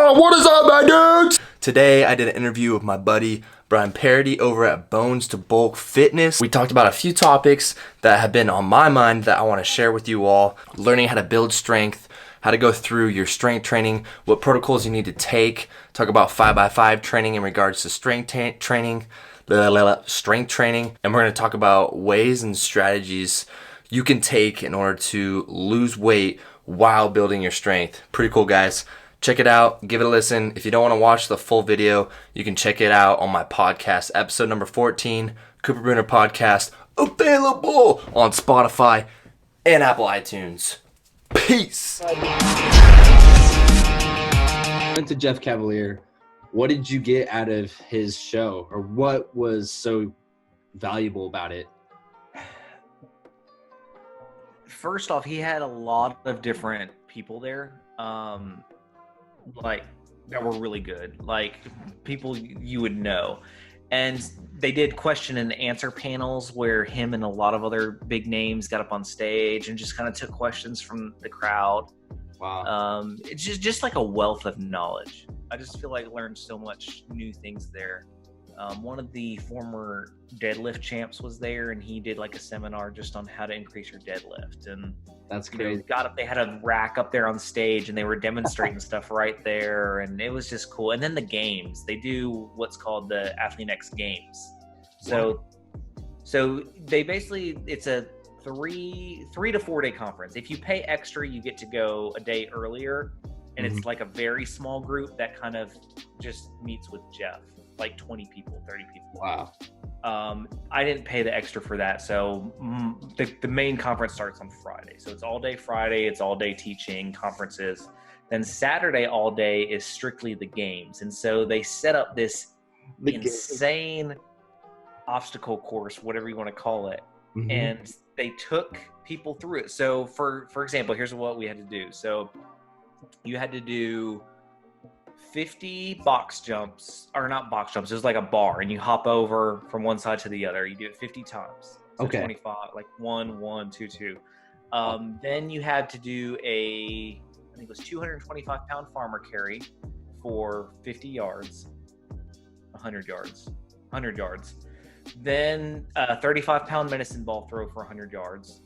What is up, my dudes? Today I did an interview with my buddy Bryan Parady over at Bones to Bulk Fitness. We talked about a few topics that have been on my mind that I want to share with you all. Learning how to build strength, how to go through your strength training, what protocols you need to take, talk about 5x5 training in regards to strength training, and we're going to talk about ways and strategies you can take in order to lose weight while building your strength. Pretty cool, guys. Check it out. Give it a listen. If you don't want to watch the full video, you can check it out on my podcast, episode number 14, Cooper Brunner Podcast, available on Spotify and Apple iTunes. Peace. Went to Jeff Cavaliere. What did you get out of his show, or what was so valuable about it? First off, he had a lot of different people there, like that were really good, like people you would know. And they did question and answer panels where him and a lot of other big names got up on stage and just kind of took questions from the crowd. Wow. It's just like a wealth of knowledge. I just feel like I learned so much new things there. One of the former deadlift champs was there, and he did like a seminar just on how to increase your deadlift. And That's crazy. They had a rack up there on stage, and they were demonstrating stuff right there, and it was just cool. And then the games, they do what's called the Athlete X Games. So they basically, it's a 3 to 4 day conference. If you pay extra, you get to go a day earlier, and it's like a very small group that kind of just meets with Jeff, like 20 people, 30 people. Wow. I didn't pay the extra for that. So the main conference starts on Friday. So it's all day Friday. It's all day teaching conferences. Then Saturday all day is strictly the games. And so they set up this insane obstacle course, whatever you want to call it. Mm-hmm. And they took people through it. So for example, here's what we had to do. So you had to do 50 box jumps, or not box jumps, it was like a bar, and you hop over from one side to the other. You do it 50 times. So Okay. 25, like 1, 1, 2, 2. Then you had to do I think it was 225-pound farmer carry for 50 yards, 100 yards. Then a 35-pound medicine ball throw for 100 yards.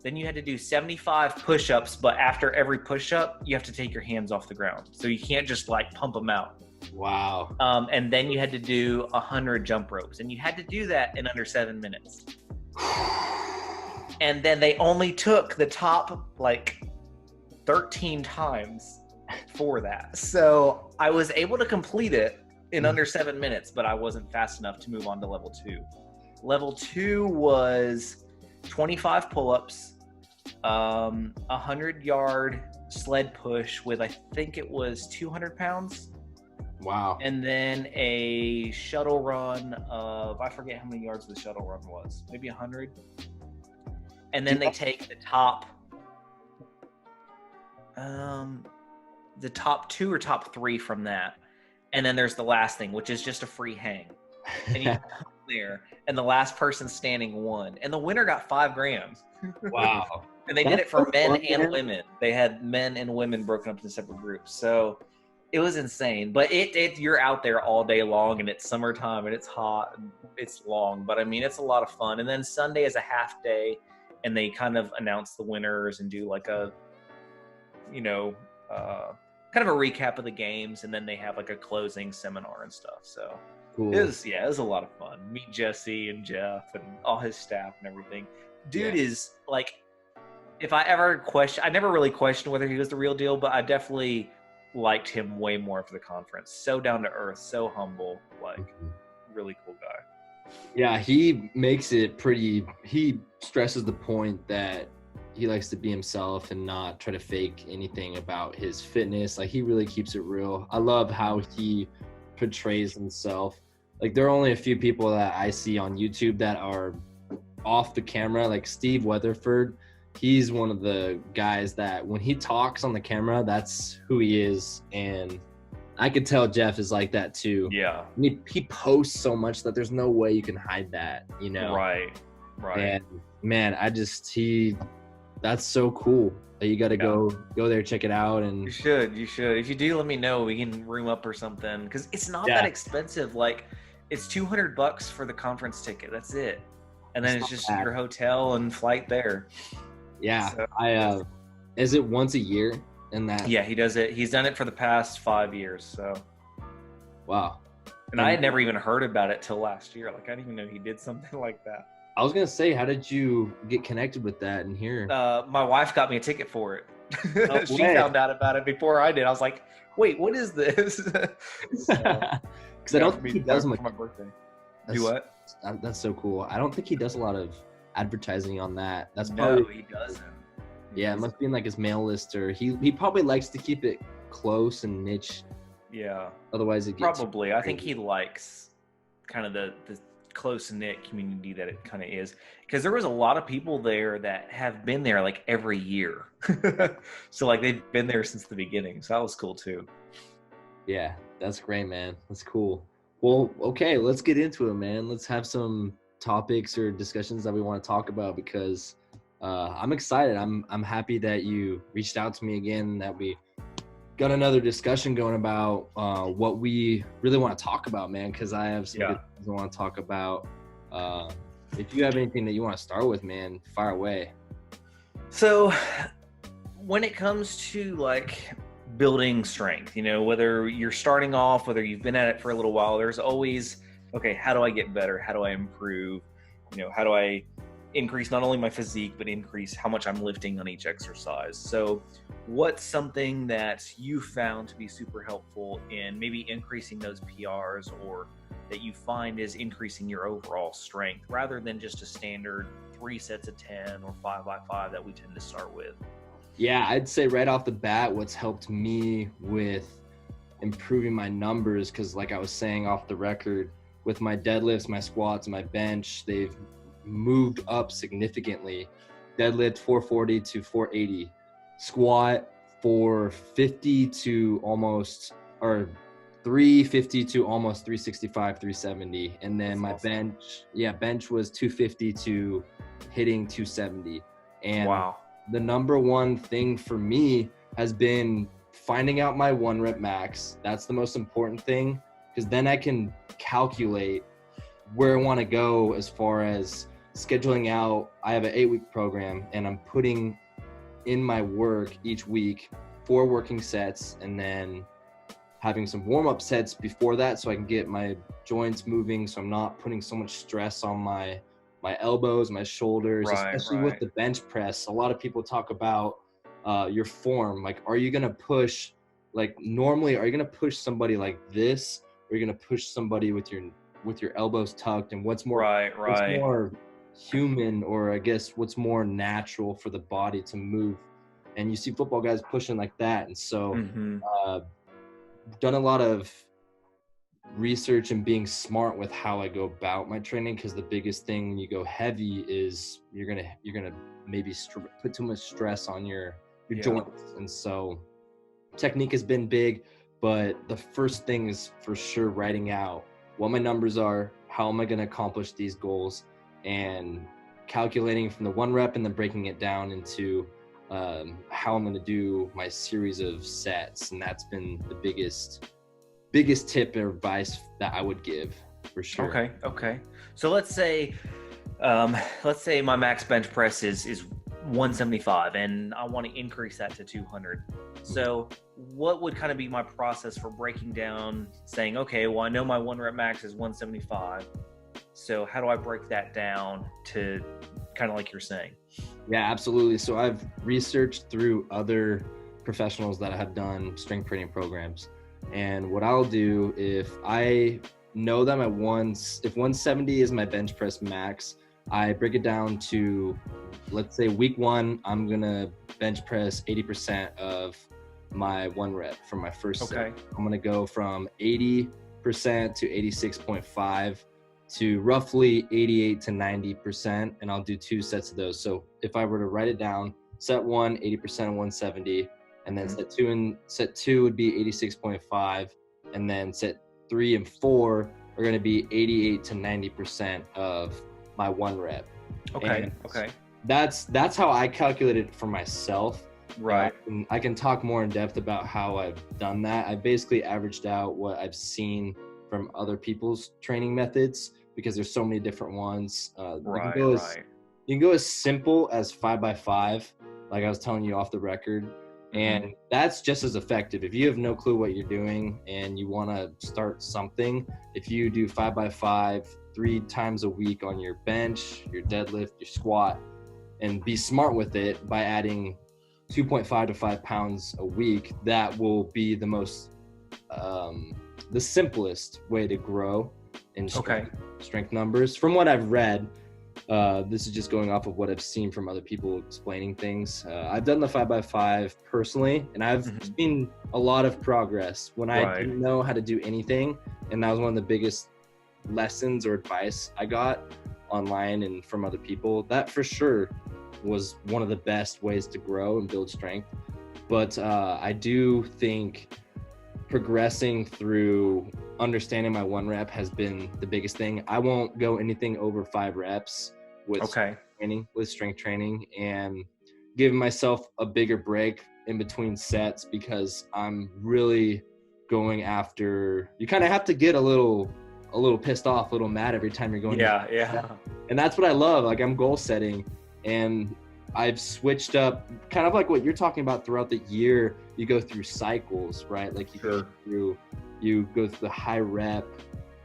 Then you had to do 75 push-ups, but after every push-up, you have to take your hands off the ground. So you can't just like pump them out. Wow. And then you had to do 100 jump ropes, and you had to do that in under 7 minutes. And then they only took the top like 13 times for that. So I was able to complete it in under 7 minutes, but I wasn't fast enough to move on to level 2. Level 2 was 25 pull-ups, 100-yard sled push with, I think it was 200 pounds. Wow. And then a shuttle run of, I forget how many yards the shuttle run was, maybe 100. And then they take the top 2 or top 3 from that. And then there's the last thing, which is just a free hang. And you come there, and the last person standing won. And the winner got $5,000. Wow. And they did it for men and women. They had men and women broken up into separate groups. So it was insane. But you're out there all day long, and it's summertime, and it's hot, and it's long. But, I mean, it's a lot of fun. And then Sunday is a half day, and they kind of announce the winners and do like a, kind of a recap of the games. And then they have like a closing seminar and stuff. So Cool. it was a lot of fun. Meet Jesse and Jeff and all his staff and everything. Dude is like, if I ever I never really questioned whether he was the real deal, but I definitely liked him way more for the conference. So down to earth, so humble, like really cool guy. Yeah, he makes it he stresses the point that he likes to be himself and not try to fake anything about his fitness. Like, he really keeps it real. I love how he portrays himself. Like, there are only a few people that I see on YouTube that are off the camera, like Steve Weatherford. He's one of the guys that when he talks on the camera, that's who he is. And I could tell Jeff is like that too. Yeah. I mean, he posts so much that there's no way you can hide that, Right. And man, That's so cool. You got to go there, check it out. And You should. If you do, let me know. We can room up or something, because it's not that expensive. Like, it's $200 for the conference ticket. That's it. And then it's just your hotel and flight there. Yeah. So, is it once a year? Yeah, he does it. He's done it for the past 5 years. So. Wow. And I had never even heard about it till last year. Like, I didn't even know he did something like that. I was going to say, how did you get connected with that and here? My wife got me a ticket for it. She found out about it before I did. I was like, wait, what is this? Because I don't think he does much. For my birthday. Do what? That's so cool. I don't think he does a lot of advertising on that. That's probably, no, he doesn't. It must be in like his mail list, or he probably likes to keep it close and niche. Yeah. Otherwise it gets probably crazy. I think he likes kind of the close-knit community that it kind of is, because there was a lot of people there that have been there like every year. So like they've been there since the beginning, so that was cool too. Yeah, that's great, man. That's cool. Well, okay, let's get into it, man. Let's have some topics or discussions that we want to talk about, because I'm excited. I'm happy that you reached out to me again, that we got another discussion going about what we really want to talk about, man, because I have some good things I want to talk about. If you have anything that you want to start with, man, fire away. So when it comes to like building strength, you know, whether you're starting off, whether you've been at it for a little while, there's always, okay, how do I get better? How do I improve? You know, how do I increase not only my physique, but increase how much I'm lifting on each exercise? So what's something that you found to be super helpful in maybe increasing those PRs, or that you find is increasing your overall strength, rather than just a standard 3 sets of 10 or 5x5 that we tend to start with? Yeah, I'd say right off the bat, what's helped me with improving my numbers, because like I was saying off the record, with my deadlifts, my squats, and my bench, they've moved up significantly. Deadlift 440 to 480, squat 450 to almost, or 350 to almost 365, 370. And then my bench was 250 to hitting 270. And wow, the number one thing for me has been finding out my 1 rep max. That's the most important thing, because then I can calculate where I want to go as far as scheduling out. I have an 8-week program, and I'm putting in my work each week 4 working sets, and then having some warm-up sets before that, so I can get my joints moving, so I'm not putting so much stress on my elbows, my shoulders, especially with the bench press. A lot of people talk about your form. Like, are you going to push, like normally, are you going to push somebody like this, or are you going to push somebody with your elbows tucked? And what's more, what's more human, or I guess what's more natural for the body to move? And you see football guys pushing like that. And so done a lot of research and being smart with how I go about my training, because the biggest thing when you go heavy is you're gonna maybe put too much stress on your joints. And so technique has been big, but the first thing is for sure writing out what my numbers are, how am I going to accomplish these goals, and calculating from the 1 rep and then breaking it down into how I'm going to do my series of sets. And that's been the biggest tip or advice that I would give, for sure. Okay. So let's say my max bench press is 175, and I want to increase that to 200. So what would kind of be my process for breaking down, saying, okay, well, I know my 1 rep max is 175. So how do I break that down to kind of like you're saying? Yeah, absolutely. So I've researched through other professionals that have done strength training programs. And what I'll do, if I know that if 170 is my bench press max, I break it down to, let's say week 1, I'm going to bench press 80% of my 1 rep from my first set. I'm going to go from 80% to 86.5 to roughly 88 to 90%, and I'll do 2 sets of those. So if I were to write it down, set 1, 80% of 170, and then set 2 would be 86.5, and then set 3 and 4 are going to be 88 to 90% of my 1 rep. Okay. that's how I calculated it for myself. Right. I can talk more in depth about how I've done that. I basically averaged out what I've seen from other people's training methods, because there's so many different ones. Right. You can go as simple as 5x5, like I was telling you off the record, and that's just as effective. If you have no clue what you're doing and you want to start something, if you do 5x5 3 times a week on your bench, your deadlift, your squat, and be smart with it by adding 2.5 to 5 pounds a week, that will be the most the simplest way to grow in strength numbers. From what I've read, this is just going off of what I've seen from other people explaining things. I've done the 5x5 personally, and I've seen a lot of progress when I didn't know how to do anything. And that was one of the biggest lessons or advice I got online and from other people. That for sure was one of the best ways to grow and build strength. But I do think progressing through understanding my 1 rep has been the biggest thing. I won't go anything over 5 reps with strength training, and giving myself a bigger break in between sets, because I'm really going after, you kind of have to get a little pissed off, a little mad every time you're going. And that's what I love. Like, I'm goal setting, and I've switched up kind of like what you're talking about throughout the year. You go through cycles, right? Like you go through the high rep,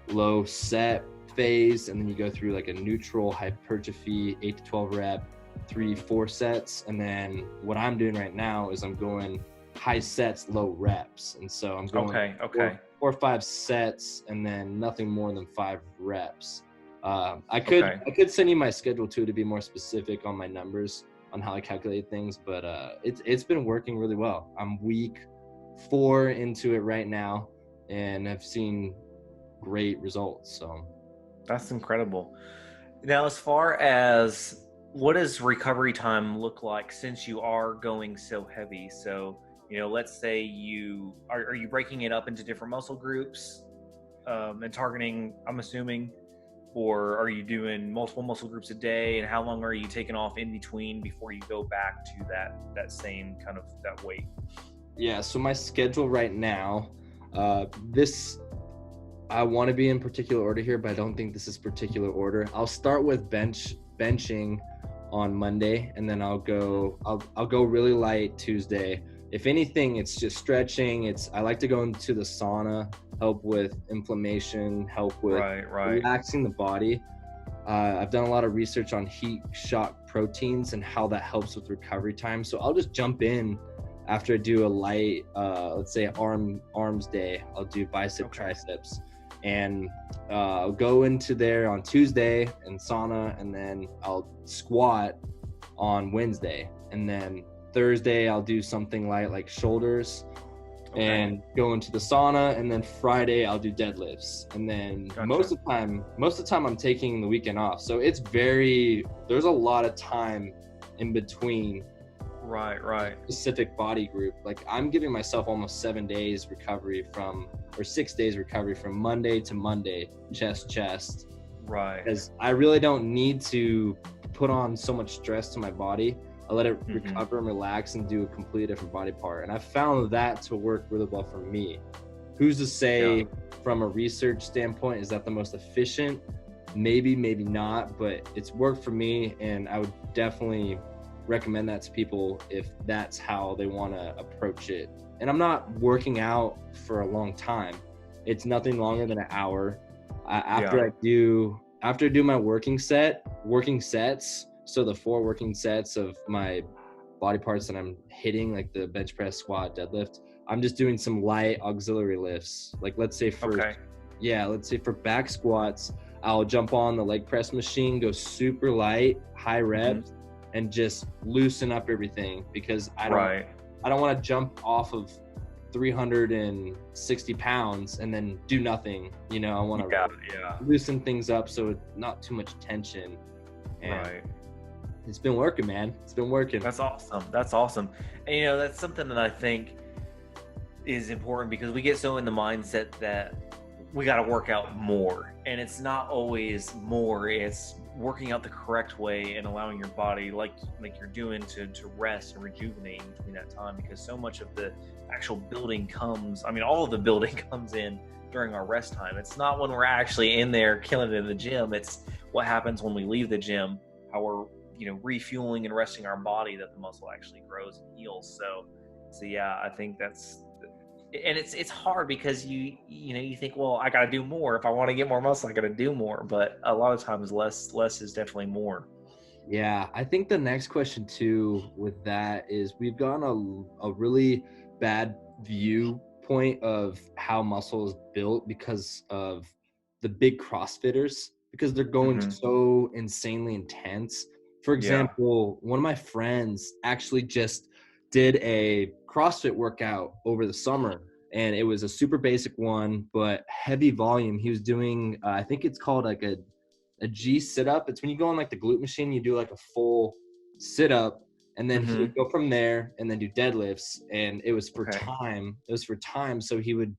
low set phase, and then you go through like a neutral hypertrophy 8 to 12 rep, 3-4 sets. And then what I'm doing right now is I'm going high sets, low reps. And so I'm going 4 or 5 sets and then nothing more than 5 reps. I could send you my schedule too, to be more specific on my numbers on how I calculate things, but it's been working really well. I'm week 4 into it right now, and I've seen great results. So that's incredible. Now, as far as what does recovery time look like since you are going so heavy? So, you know, let's say you are you breaking it up into different muscle groups and targeting, I'm assuming, or are you doing multiple muscle groups a day? And how long are you taking off in between before you go back to that same kind of that weight? Yeah, so my schedule right now, I want to be in particular order here, but I don't think this is particular order. I'll start with benching on Monday, and then I'll go really light Tuesday. If anything, it's just stretching. I like to go into the sauna, help with inflammation, help with relaxing the body. I've done a lot of research on heat shock proteins and how that helps with recovery time. So I'll just jump in after I do a light, let's say arms day. I'll do triceps, and I'll go into there on Tuesday and sauna, and then I'll squat on Wednesday, and then Thursday I'll do something light like shoulders and go into the sauna, and then Friday I'll do deadlifts, and then most of the time I'm taking the weekend off. So there's a lot of time in between specific body group. Like, I'm giving myself almost 7 days recovery or 6 days recovery from Monday to Monday, chest, because I really don't need to put on so much stress to my body. I let it recover and relax and do a completely different body part. And I found that to work really well for me. Who's to say from a research standpoint, is that the most efficient? Maybe, maybe not, but it's worked for me, and I would definitely recommend that to people if that's how they want to approach it. And I'm not working out for a long time. It's nothing longer than an hour. After I do my working sets, so the 4 working sets of my body parts that I'm hitting, like the bench press, squat, deadlift, I'm just doing some light auxiliary lifts. Like, let's say for back squats, I'll jump on the leg press machine, go super light, high reps, and just loosen up everything, because I don't want to jump off of 360 pounds and then do nothing. You know, I want to loosen things up so it's not too much tension. And it's been working, man. It's been working. That's awesome. And, you know, that's something that I think is important, because we get so in the mindset that we got to work out more, and it's not always more. It's working out the correct way and allowing your body, like you're doing, to rest and rejuvenate in between that time, because so much of the actual building comes, I mean, all of the building comes in during our rest time. It's not when we're actually in there killing it in the gym. It's what happens when we leave the gym, how we're, refueling and resting our body, that the muscle actually grows and heals. So yeah, I think that's, and it's hard because you think, well, I got to do more. If I want to get more muscle, I got to do more. But a lot of times less is definitely more. Yeah, I think the next question too with that is we've gotten a really bad viewpoint of how muscle is built because of the big CrossFitters, because they're going Mhm. so insanely intense. For Yeah. example, one of my friends actually just did a CrossFit workout over the summer, and it was a super basic one, but heavy volume. He was doing, I think it's called like a G sit up. It's when you go on like the glute machine, you do like a full sit up, and then he would Mhm. go from there and then do deadlifts. And it was for Okay. time. It was for time. So he would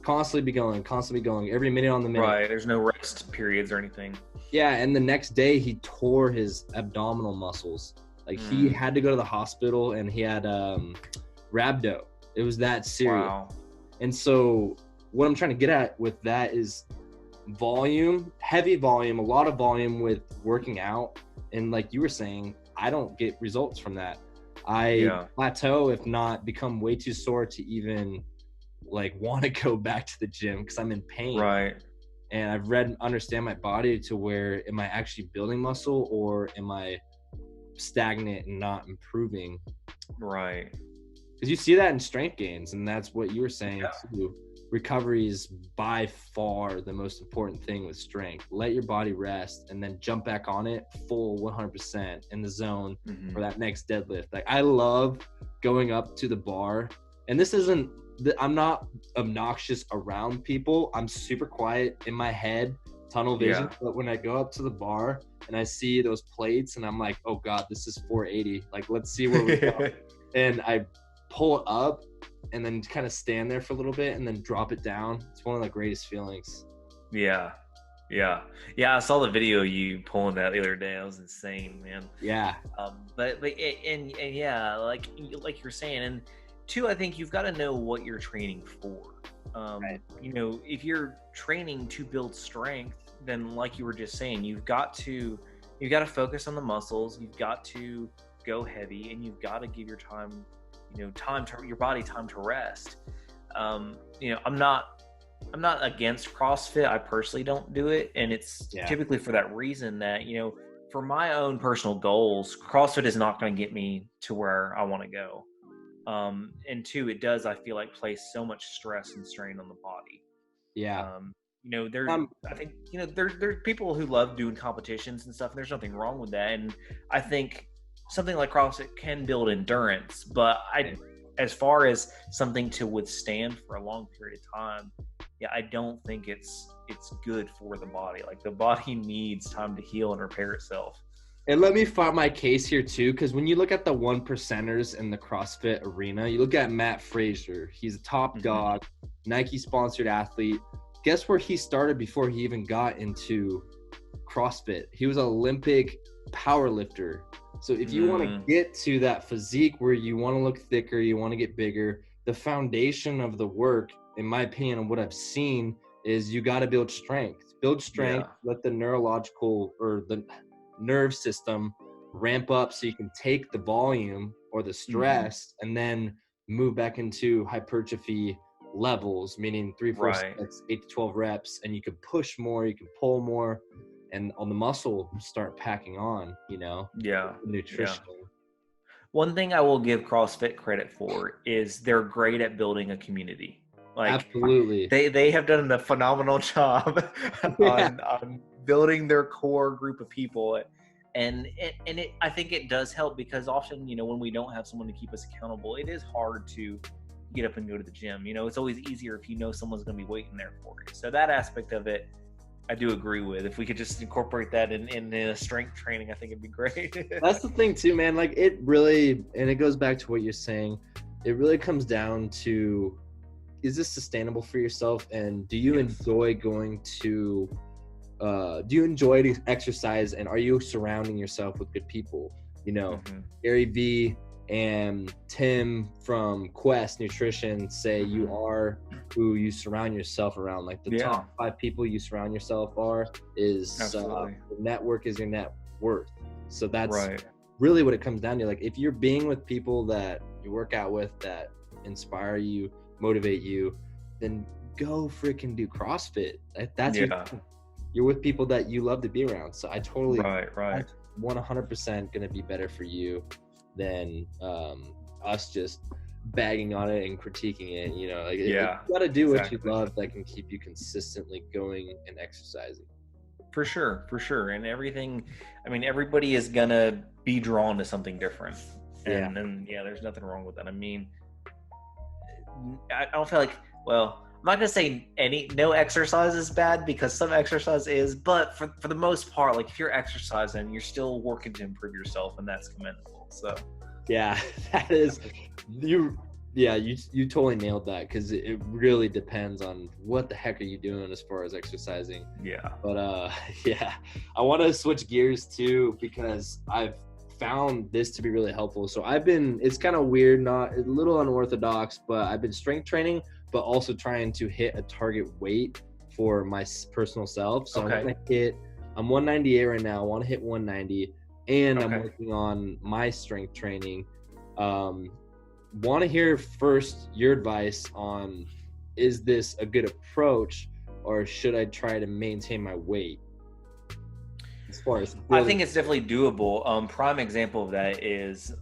constantly be going every minute on the minute. Right. There's no rest periods or anything. Yeah. And the next day he tore his abdominal muscles. Like he had to go to the hospital, and he had rhabdo. It was that serious. Wow. And so what I'm trying to get at with that is volume, heavy volume, a lot of volume with working out. And like you were saying, I don't get results from that. I plateau, if not become way too sore to even like want to go back to the gym because I'm in pain. Right. And I've understand my body to where, am I actually building muscle or am I stagnant and not improving? Right. Because you see that in strength gains, and that's what you were saying too. Recovery is by far the most important thing with strength. Let your body rest and then jump back on it full 100% in the zone for that next deadlift. Like I love going up to the bar, and this isn't, I'm not obnoxious around people. I'm super quiet in my head, tunnel vision. Yeah. But when I go up to the bar and I see those plates and I'm like, oh God, this is 480. Like, let's see where we go. And I pull it up and then kind of stand there for a little bit and then drop it down. It's one of the greatest feelings. Yeah. I saw the video of you pulling that the other day. That was insane, man. Yeah. But yeah, like you're saying, and two, I think you've got to know what you're training for. Right. If you're training to build strength, then like you were just saying, you've got to focus on the muscles. You've got to go heavy, and you've got to give your time, your body time to rest. I'm not against CrossFit. I personally don't do it, and it's typically for that reason that, for my own personal goals, CrossFit is not going to get me to where I want to go. And two, it does, I feel like, place so much stress and strain on the body. Yeah. I think, there's people who love doing competitions and stuff, and there's nothing wrong with that. And I think something like CrossFit can build endurance, but as far as something to withstand for a long period of time, I don't think it's good for the body. Like, the body needs time to heal and repair itself. And let me fight my case here too, because when you look at the 1%ers in the CrossFit arena, you look at Matt Frazier. He's a top dog, Nike-sponsored athlete. Guess where he started before he even got into CrossFit? He was an Olympic power lifter. So if you want to get to that physique where you want to look thicker, you want to get bigger, the foundation of the work, in my opinion, and what I've seen, is you got to build strength. Let the neurological or the nerve system ramp up so you can take the volume or the stress and then move back into hypertrophy levels, meaning 3-4 sets, 8 to 12 reps, and you can push more, you can pull more, and on the muscle start packing on, nutrition. One thing I will give CrossFit credit for is they're great at building a community. Like, absolutely, they have done a phenomenal job on building their core group of people, and I think it does help, because often, when we don't have someone to keep us accountable, it is hard to get up and go to the gym. It's always easier if someone's going to be waiting there for you. So that aspect of it, I do agree with. If we could just incorporate that in strength training, I think it'd be great. That's the thing too, man. Like, it really, and it goes back to what you're saying, it really comes down to, is this sustainable for yourself, and do you enjoy going to do you enjoy to exercise, and are you surrounding yourself with good people? You know, Gary V and Tim from Quest Nutrition say you are who you surround yourself around. Like the top 5 people you surround yourself is your network is your net worth. So that's really what it comes down to. Like if you're being with people that you work out with that inspire you, motivate you, then go freaking do CrossFit. That's you're with people that you love to be around. So I totally 100% gonna be better for you than us just bagging on it and critiquing it. You know, like you gotta do what you love that can keep you consistently going and exercising. For sure. And everything, I mean, everybody is gonna be drawn to something different. And there's nothing wrong with that. I mean, I don't feel like, well, I'm not gonna say no exercise is bad, because some exercise is, but for the most part, like if you're exercising, you're still working to improve yourself, and that's commendable. So that is you totally nailed that, because it really depends on what the heck are you doing as far as exercising. But I want to switch gears too, because I've found this to be really helpful. So it's kind of weird, not a little unorthodox, but I've been strength training, but also trying to hit a target weight for my personal self. So I'm 198 right now. I want to hit 190, and I'm working on my strength training. Want to hear first your advice on, is this a good approach, or should I try to maintain my weight? As far as I think it's definitely doable. Prime example of that is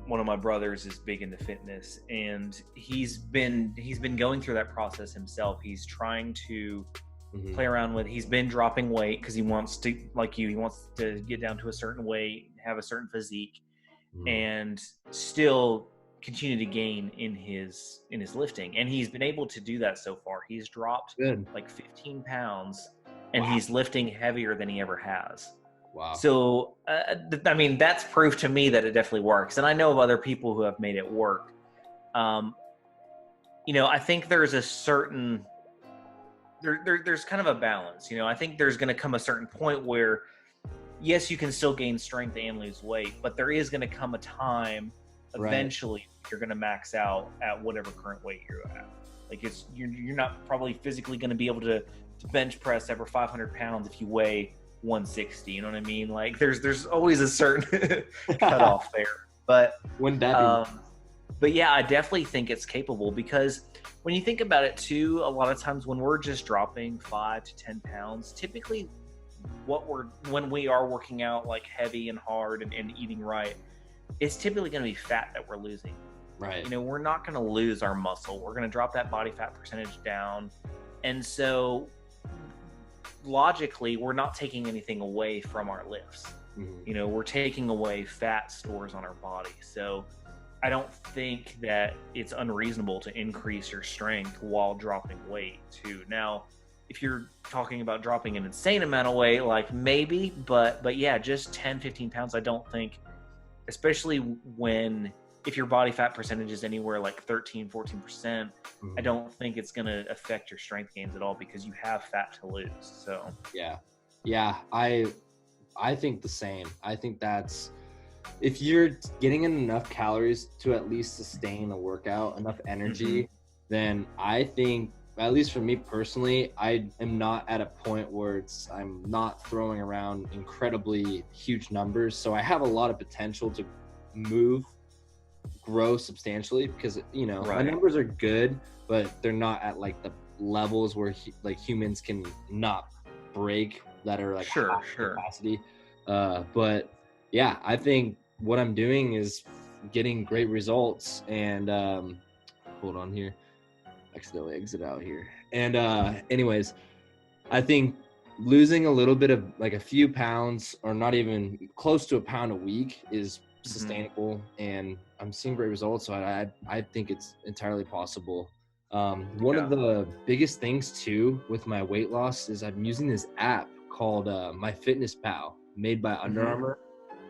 one of my brothers is big into fitness, and he's been going through that process himself. He's trying to play around with. He's been dropping weight because he wants to, like you, he wants to get down to a certain weight, have a certain physique, and still continue to gain in his lifting. And he's been able to do that so far. He's dropped like 15 pounds. And he's lifting heavier than he ever has. Wow. So, I mean, that's proof to me that it definitely works. And I know of other people who have made it work. You know, I think there's a certain, there's kind of a balance. You know, I think there's going to come a certain point where, yes, you can still gain strength and lose weight, but there is going to come a time eventually you're going to max out at whatever current weight you're at. Like you're not probably physically going to be able to bench press over 500 pounds if you weigh 160. You know what I mean? Like there's always a certain cutoff there. But wouldn't that be? But yeah, I definitely think it's capable, because when you think about it too, a lot of times when we're just dropping 5 to 10 pounds, typically when we are working out like heavy and hard and eating right, it's typically going to be fat that we're losing. Right. You know, we're not going to lose our muscle. We're going to drop that body fat percentage down. And so logically, we're not taking anything away from our lifts. You know, we're taking away fat stores on our body. So I don't think that it's unreasonable to increase your strength while dropping weight too. Now, if you're talking about dropping an insane amount of weight, like maybe, but yeah, just 10, 15 pounds, I don't think, especially if your body fat percentage is anywhere like 13, 14%, I don't think it's going to affect your strength gains at all, because you have fat to lose. So yeah, I think the same. I think that's, if you're getting in enough calories to at least sustain a workout, enough energy, then I think, at least for me personally, I am not at a point where I'm not throwing around incredibly huge numbers. So I have a lot of potential to grow substantially, because you know my numbers are good, but they're not at like the levels where like humans can not break, that are like high capacity. But yeah, I think what I'm doing is getting great results. And hold on here, accidentally exit out here. And anyways, I think losing a little bit of like a few pounds, or not even close to a pound a week, is sustainable, and I'm seeing great results. So I think it's entirely possible. One of the biggest things too with my weight loss is I'm using this app called MyFitnessPal, made by Under Armour.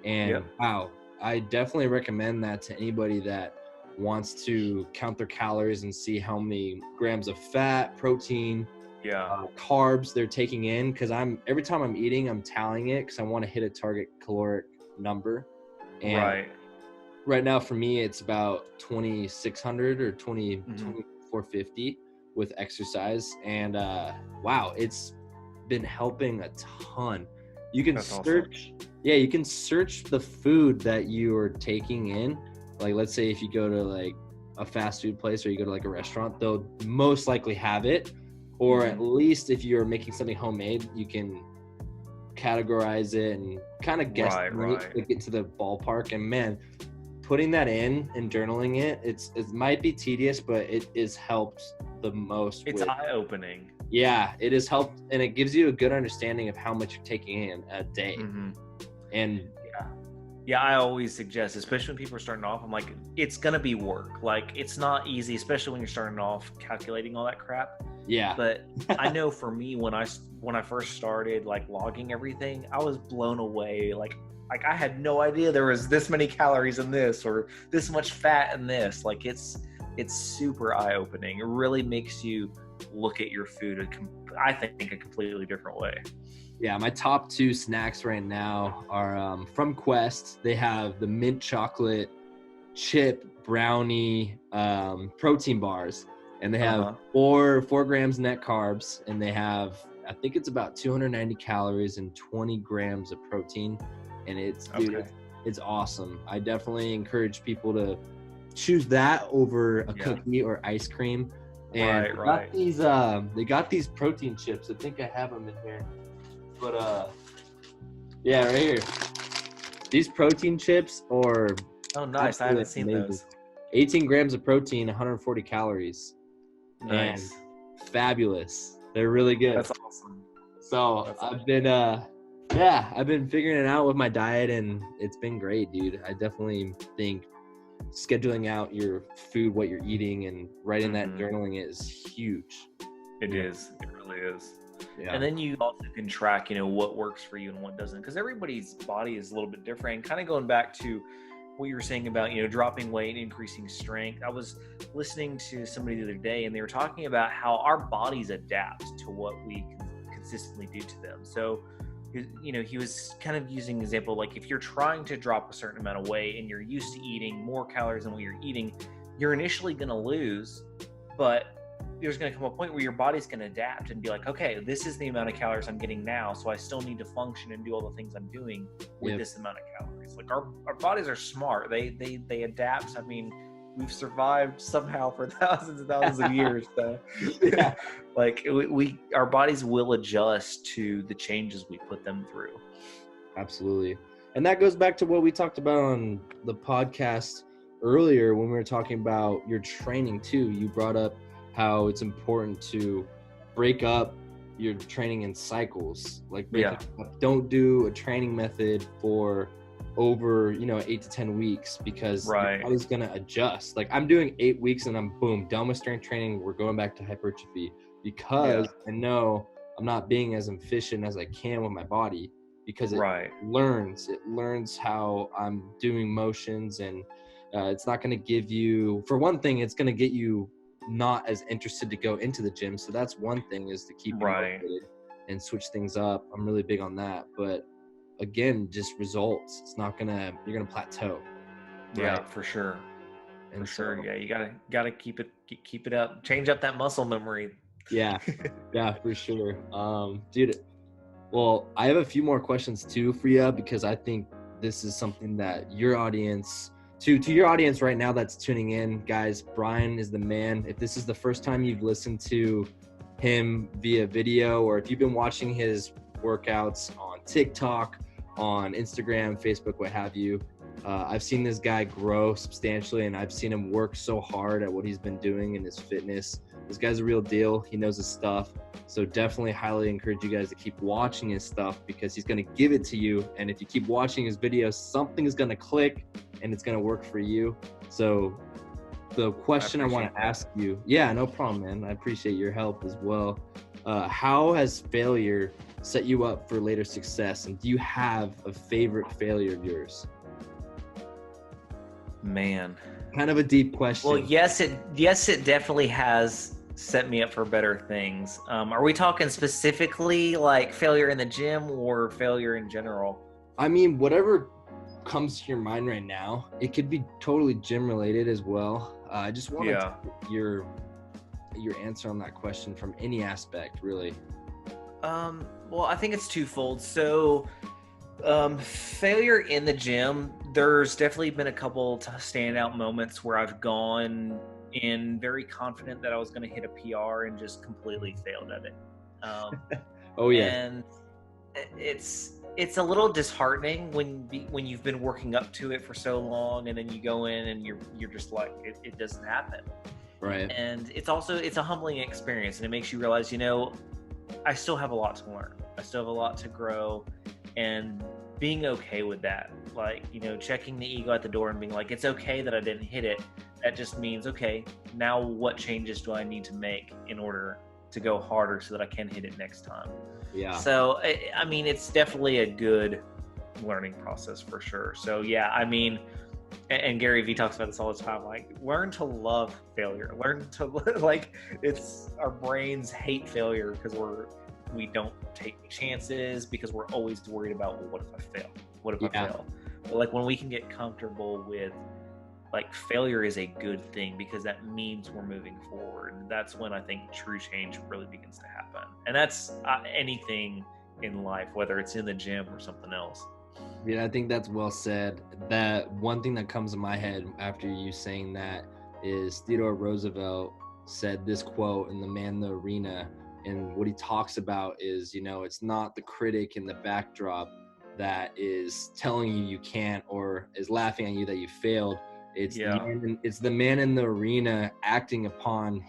And wow, I definitely recommend that to anybody that wants to count their calories and see how many grams of fat, protein, carbs they're taking in, because every time I'm eating, I'm tallying it because I want to hit a target caloric number. And right now for me, it's about 2,600 or 2,450 with exercise. And wow, it's been helping a ton. You can search, you can search the food that you are taking in. Like, let's say if you go to like a fast food place or you go to like a restaurant, they'll most likely have it. Or at least if you're making something homemade, you can categorize it and kind of guess to get to the ballpark. And man, putting that in and journaling it, it might be tedious, but it is helped the most. It's eye-opening. Yeah, it has helped, and it gives you a good understanding of how much you're taking in a day. And yeah, I always suggest, especially when people are starting off, I'm like, it's gonna be work. Like, it's not easy, especially when you're starting off calculating all that crap. Yeah. But I know for me, when I first started like logging everything, I was blown away. Like I had no idea there was this many calories in this or this much fat in this. Like it's super eye-opening. It really makes you look at your food, I think, a completely different way. Yeah, my top 2 snacks right now are from Quest. They have the mint chocolate chip brownie protein bars, and they have 4 grams net carbs, and they have, I think it's about 290 calories and 20 grams of protein, and it's awesome. I definitely encourage people to choose that over a cookie or ice cream. And they got these protein chips. I think I have them in here. But yeah, right here. These protein chips are nice. I haven't seen those. 18 grams of protein, 140 calories. Nice. And fabulous. They're really good. That's awesome. So I've been figuring it out with my diet, and it's been great, dude. I definitely think scheduling out your food, what you're eating, and writing that journaling is huge. It is. It really is. Yeah. And then you also can track, what works for you and what doesn't, because everybody's body is a little bit different. And kind of going back to what you were saying about, dropping weight, increasing strength. I was listening to somebody the other day, and they were talking about how our bodies adapt to what we consistently do to them. So, he was kind of using an example, like if you're trying to drop a certain amount of weight and you're used to eating more calories than what you're eating, you're initially going to lose, but there's going to come a point where your body's going to adapt and be like, okay, this is the amount of calories I'm getting now, so I still need to function and do all the things I'm doing with this amount of calories. Like our bodies are smart. They adapt. I mean, we've survived somehow for thousands and thousands of years. So like our bodies will adjust to the changes we put them through. Absolutely. And that goes back to what we talked about on the podcast earlier when we were talking about your training too. You brought up how it's important to break up your training in cycles. Like don't do a training method for over 8 to 10 weeks, because your body's gonna adjust. Like I'm doing 8 weeks and I'm done with strength training. We're going back to hypertrophy, because I know I'm not being as efficient as I can with my body, because it learns how I'm doing motions, and it's not going to give you, for one thing, it's going to get you not as interested to go into the gym. So that's one thing, is to keep you motivated and switch things up. I'm really big on that. But again, just results. It's not gonna, you're gonna plateau. Yeah, for sure. And for sure. Yeah, you gotta keep it up. Change up that muscle memory. Yeah, for sure. Dude, well, I have a few more questions too for you, because I think this is something that your audience, to your audience right now that's tuning in, guys, Bryan is the man. If this is the first time you've listened to him via video, or if you've been watching his workouts on TikTok, on Instagram, Facebook, what have you, I've seen this guy grow substantially, and I've seen him work so hard at what he's been doing in his fitness. This guy's a real deal. He knows his stuff. So definitely highly encourage you guys to keep watching his stuff, because he's going to give it to you. And if you keep watching his videos, something is going to click and it's going to work for you. So the question I want to ask you, no problem, man. I appreciate your help as well. How has failure set you up for later success? And do you have a favorite failure of yours? Man, kind of a deep question. Well, yes, it definitely has set me up for better things. Are we talking specifically like failure in the gym or failure in general? I mean, whatever comes to your mind right now. It could be totally gym related as well. I just want your answer on that question from any aspect, really. Well, I think it's twofold. So, failure in the gym, there's definitely been a couple standout moments where I've gone in very confident that I was going to hit a PR and just completely failed at it. Oh yeah. And it's a little disheartening when you've been working up to it for so long, and then you go in and you're just like, it doesn't happen. Right. And it's a humbling experience, and it makes you realize, I still have a lot to learn. I still have a lot to grow, and being okay with that. Like, checking the ego at the door and being like, it's okay that I didn't hit it. That just means, okay, now what changes do I need to make in order to go harder so that I can hit it next time? Yeah. So, I mean, it's definitely a good learning process for sure. So, yeah, I mean, and Gary Vee talks about this all the time, like, learn to love failure. Learn to, like, it's our brains hate failure because we don't take chances because we're always worried about, well, what if I fail? What if I fail? But like, when we can get comfortable with, like, failure is a good thing because that means we're moving forward. That's when I think true change really begins to happen. And that's anything in life, whether it's in the gym or something else. Yeah, I think that's well said. That one thing that comes to my head after you saying that is Theodore Roosevelt said this quote in The Man in the Arena. And what he talks about is, it's not the critic in the backdrop that is telling you can't or is laughing at you that you failed. It's the man in the arena acting upon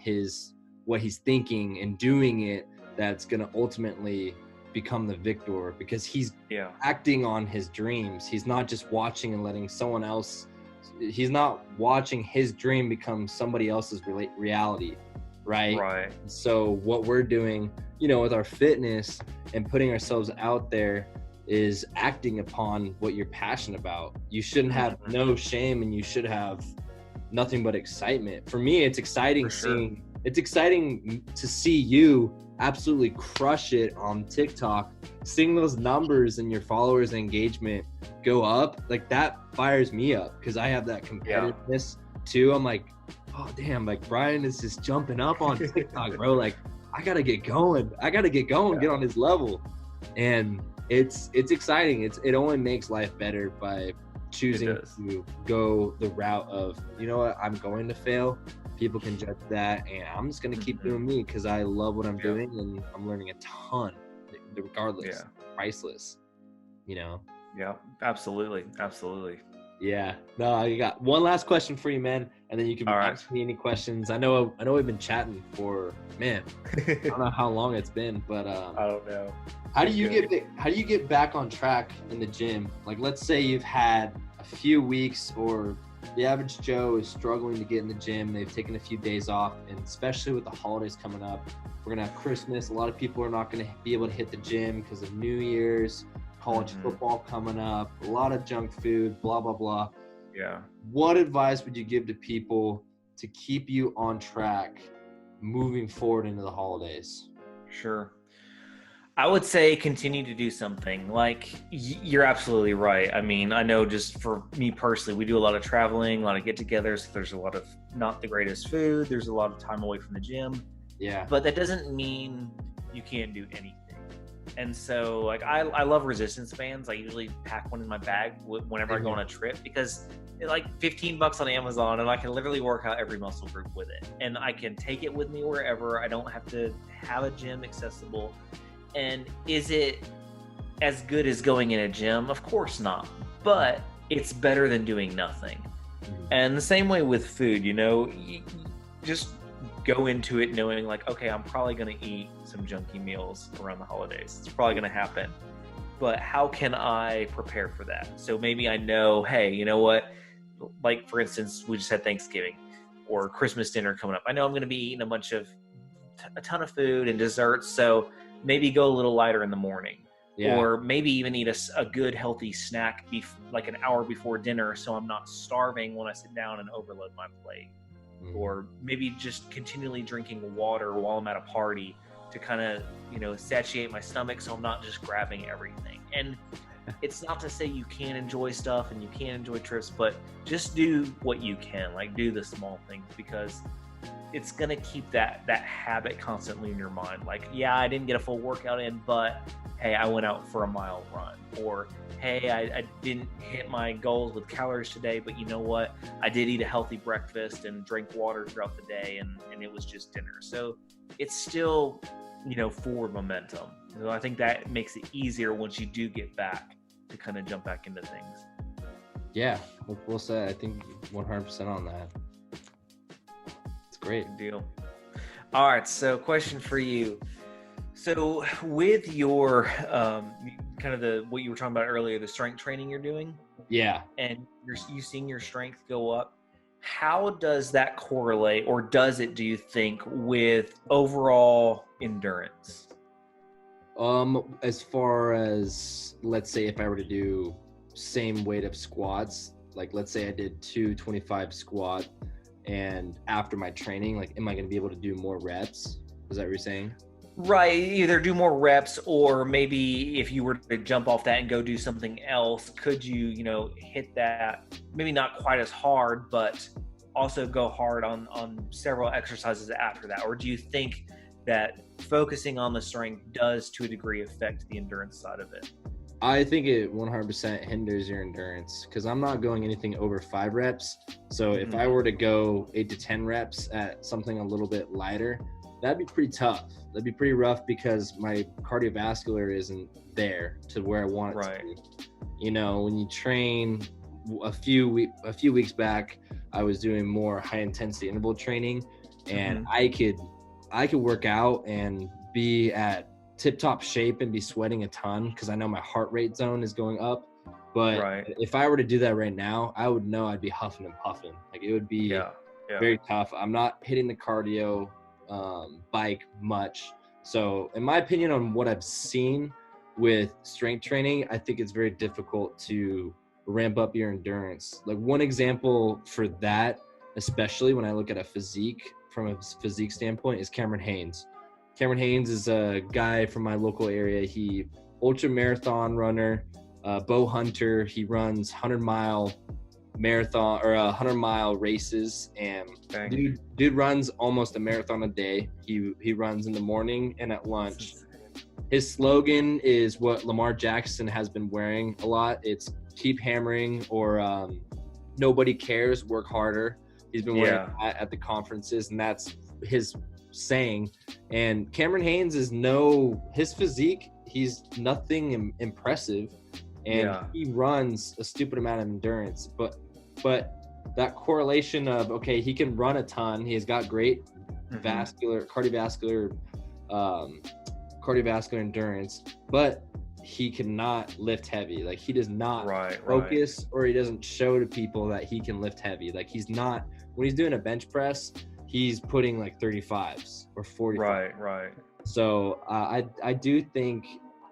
what he's thinking and doing it that's going to ultimately become the victor, because he's acting on his dreams. He's not just watching and letting someone else. He's not watching his dream become somebody else's reality, right? Right. So what we're doing, with our fitness and putting ourselves out there is acting upon what you're passionate about. You shouldn't have no shame, and you should have nothing but excitement. For me, it's exciting it's exciting to see you absolutely crush it on TikTok, seeing those numbers and your followers engagement go up. Like, that fires me up because I have that competitiveness too. I'm like, oh damn, like Bryan is just jumping up on TikTok, bro. Like, I gotta get going, get on his level. And it's exciting. It only makes life better by choosing to go the route of, I'm going to fail. People can judge that, and I'm just going to keep doing me because I love what I'm doing, and I'm learning a ton, regardless. Priceless, Yeah, absolutely. Yeah. No, I got one last question for you, man, and then you can ask me any questions. I know we've been chatting for, man, I don't know how long it's been, but I don't know. How do you get back on track in the gym? Like, let's say you've had a few weeks, or the average Joe is struggling to get in the gym. They've taken a few days off, and especially with the holidays coming up, we're gonna have Christmas. A lot of people are not gonna be able to hit the gym because of New Year's, college football coming up, a lot of junk food, blah blah blah. Yeah. What advice would you give to people to keep you on track moving forward into the holidays? Sure. I would say continue to do something. Like, you're absolutely right. I mean, I know just for me personally, we do a lot of traveling, a lot of get-togethers. There's a lot of not the greatest food. There's a lot of time away from the gym. Yeah. But that doesn't mean you can't do anything. And so, like, I love resistance bands. I usually pack one in my bag whenever I go on a trip, because it's like $15 on Amazon, and I can literally work out every muscle group with it. And I can take it with me wherever. I don't have to have a gym accessible. And is it as good as going in a gym? Of course not. But it's better than doing nothing. And the same way with food, you just go into it knowing, like, okay, I'm probably going to eat some junky meals around the holidays. It's probably going to happen. But how can I prepare for that? So maybe I know, hey, you know what? Like, for instance, we just had Thanksgiving or Christmas dinner coming up. I know I'm going to be eating a ton of food and desserts. So maybe go a little lighter in the morning. Yeah. Or maybe even eat a good healthy snack like an hour before dinner, so I'm not starving when I sit down and overload my plate. or maybe just continually drinking water while I'm at a party to kind of, satiate my stomach so I'm not just grabbing everything. And it's not to say you can't enjoy stuff and you can't enjoy trips, but just do what you can, like do the small things, because it's going to keep that habit constantly in your mind. Like, yeah, I didn't get a full workout in, but hey, I went out for a mile run, or hey, I didn't hit my goals with calories today, but you know what? I did eat a healthy breakfast and drink water throughout the day, and it was just dinner. So it's still, forward momentum. So I think that makes it easier once you do get back to kind of jump back into things. Yeah, well said. I think 100% on that. It's great. Good deal. All right, so question for you. So with your kind of what you were talking about earlier, the strength training you're doing, yeah, and you seeing your strength go up, how does that correlate, or does it, do you think, with overall endurance? As far as, let's say if I were to do same weight of squats, like let's say I did 225 squat, and after my training, like, am I going to be able to do more reps? Is that what you're saying? Right, either do more reps, or maybe if you were to jump off that and go do something else, could you, hit that, maybe not quite as hard, but also go hard on several exercises after that? Or do you think that focusing on the strength does, to a degree, affect the endurance side of it? I think it 100% hinders your endurance, because I'm not going anything over 5 reps. So if I were to go 8 to 10 reps at something a little bit lighter, that'd be pretty tough. That'd be pretty rough, because my cardiovascular isn't there to where I want it to be. When you train, a few weeks back, I was doing more high intensity interval training, and I could work out and be at tip-top shape and be sweating a ton, because I know my heart rate zone is going up. But if I were to do that right now, I would know I'd be huffing and puffing. Like, it would be very tough. I'm not hitting the cardio bike much. So in my opinion, on what I've seen with strength training, I think it's very difficult to ramp up your endurance. Like, one example for that, especially when I look at from a physique standpoint, is Cameron Haynes. Cameron Haynes is a guy from my local area. He ultra marathon runner, bow hunter. He runs 100-mile marathon or 100-mile races, and dude runs almost a marathon a day. He runs in the morning and at lunch. His slogan is what Lamar Jackson has been wearing a lot. It's keep hammering, or nobody cares, work harder. He's been wearing that at the conferences, and that's his saying. And Cameron Haynes his physique, he's nothing impressive, and he runs a stupid amount of endurance, but that correlation of, okay, he can run a ton, he has got great cardiovascular endurance, but he cannot lift heavy. Like, he does not focus, or he doesn't show to people that he can lift heavy. Like, he's not, when he's doing a bench press, he's putting like 35s or 45s. Right. So I do think,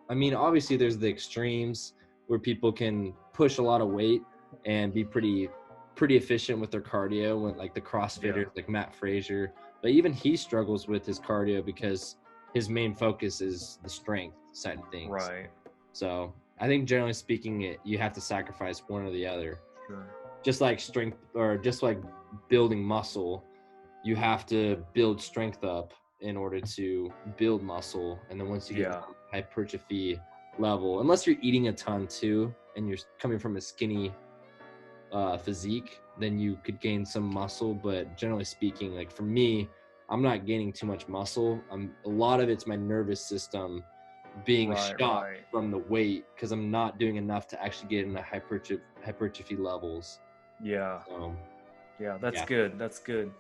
obviously there's the extremes where people can push a lot of weight and be pretty efficient with their cardio, when like the CrossFitters like Matt Frazier, but even he struggles with his cardio because his main focus is the strength side of things. Right. So I think generally speaking, you have to sacrifice one or the other. Sure. Just like strength, or just like building muscle, you have to build strength up in order to build muscle. And then once you get to hypertrophy level, unless you're eating a ton too, and you're coming from a skinny physique, then you could gain some muscle. But generally speaking, like for me, I'm not gaining too much muscle. A lot of it's my nervous system being shocked from the weight, because I'm not doing enough to actually get into hypertrophy levels. That's good. That's good.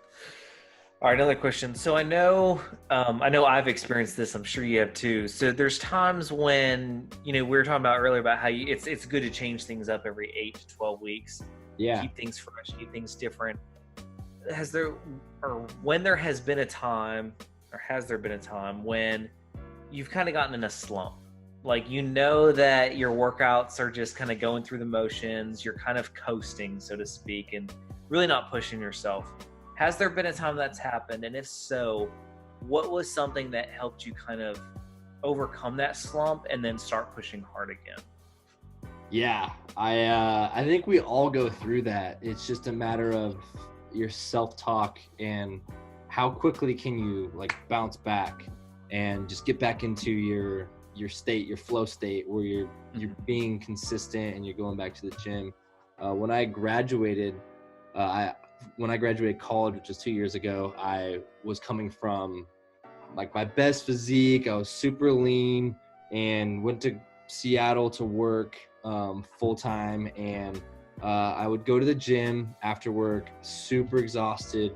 All right, another question. So I know I've experienced this. I'm sure you have too. So there's times when, we were talking about earlier about how it's good to change things up every 8 to 12 weeks. Yeah. Keep things fresh, keep things different. Has there been a time when you've kind of gotten in a slump? Like, that your workouts are just kind of going through the motions, you're kind of coasting, so to speak, and really not pushing yourself. Has there been a time that's happened? And if so, what was something that helped you kind of overcome that slump and then start pushing hard again? Yeah, I think we all go through that. It's just a matter of your self-talk and how quickly can you like bounce back and just get back into your state, your flow state, where you're being consistent and you're going back to the gym. When I graduated, when I graduated college, which was 2 years ago, I was coming from like my best physique. I was super lean and went to Seattle to work full time, and I would go to the gym after work, super exhausted,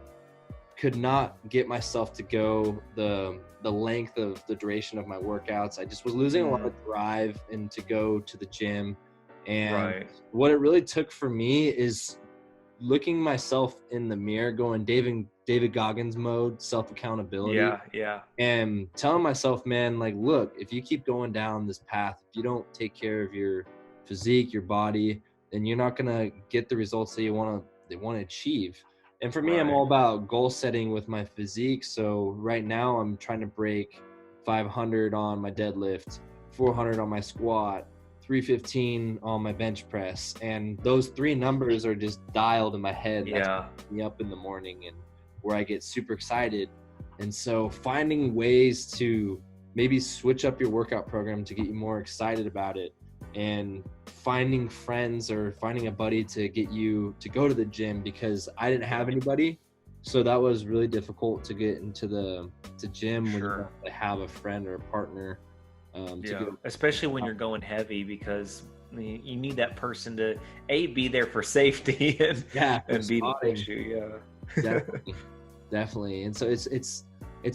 could not get myself to go the length of the duration of my workouts. I just was losing a lot of drive and to go to the gym. And what it really took for me is looking myself in the mirror, going David Goggins mode, self-accountability. And telling myself, man, like, look, if you keep going down this path, if you don't take care of your physique, your body, then you're not gonna get the results that you want to achieve. And for me, I'm all about goal setting with my physique. So right now I'm trying to break 500 on my deadlift, 400 on my squat, 315 on my bench press. And those three numbers are just dialed in my head. That's what gets me up in the morning and where I get super excited. And so finding ways to maybe switch up your workout program to get you more excited about it, and finding friends or finding a buddy to get you to go to the gym, because I didn't have anybody. So that was really difficult to get into the gym when you don't have a friend or a partner. Especially when you're going heavy, because you need that person to be there for safety and be to push you. Definitely. And so it's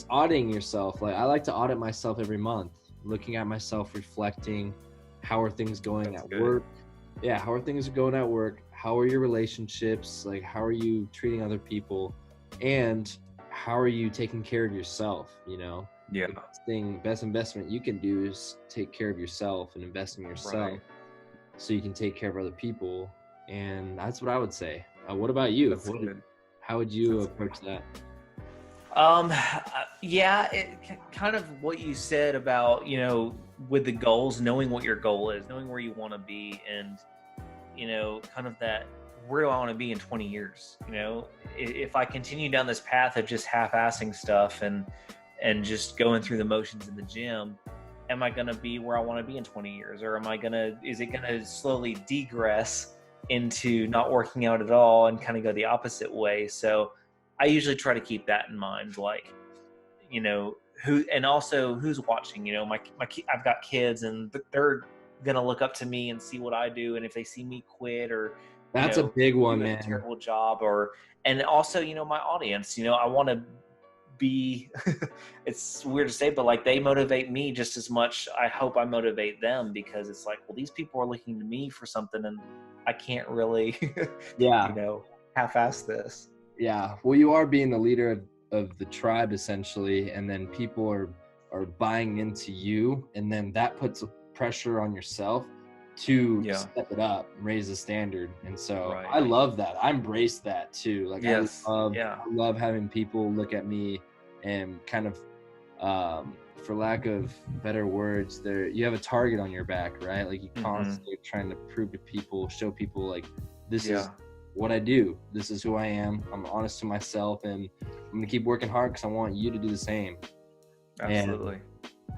auditing yourself. Like, I like to audit myself every month, looking at myself, reflecting. How are things going at work? Yeah, how are things going at work? How are your relationships? Like, how are you treating other people? And how are you taking care of yourself? You know, the best investment you can do is take care of yourself and invest in yourself, so you can take care of other people. And that's what I would say. What about you? How would you approach that? Kind of what you said about, you know, with the goals, knowing what your goal is, knowing where you want to be, and, you know, kind of that, where do I want to be in 20 years? You know, if I continue down this path of just half-assing stuff and just going through the motions in the gym, am I going to be where I want to be in 20 years? Or is it going to slowly degress into not working out at all and kind of go the opposite way? So I usually try to keep that in mind, like, you know, who's watching. You know, I've got kids, and they're gonna look up to me and see what I do, and if they see me quit or that's a big one, man, terrible job, and also, you know, my audience, you know, I want to be it's weird to say, but like, they motivate me just as much. I hope I motivate them, because it's like, well, these people are looking to me for something, and I can't really you know, half-ass this. Yeah, well, you are being the leader of the tribe, essentially, and then people are buying into you, and then that puts pressure on yourself to step it up, raise the standard. And so I love that. I embrace that too. Like, I love having people look at me and kind of, for lack of better words, you have a target on your back, right? Like, you constantly trying to prove to people, show people, like, this is what I do. This is who I am. I'm honest to myself, and I'm gonna keep working hard because I want you to do the same. Absolutely.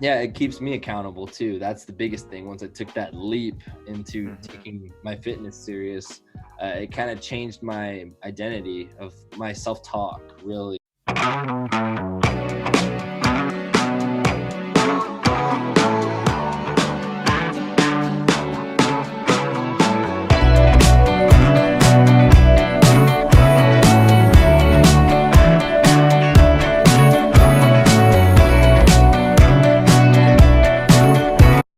And it keeps me accountable too. That's the biggest thing. Once I took that leap into taking my fitness serious, it kind of changed my identity of my self-talk, really.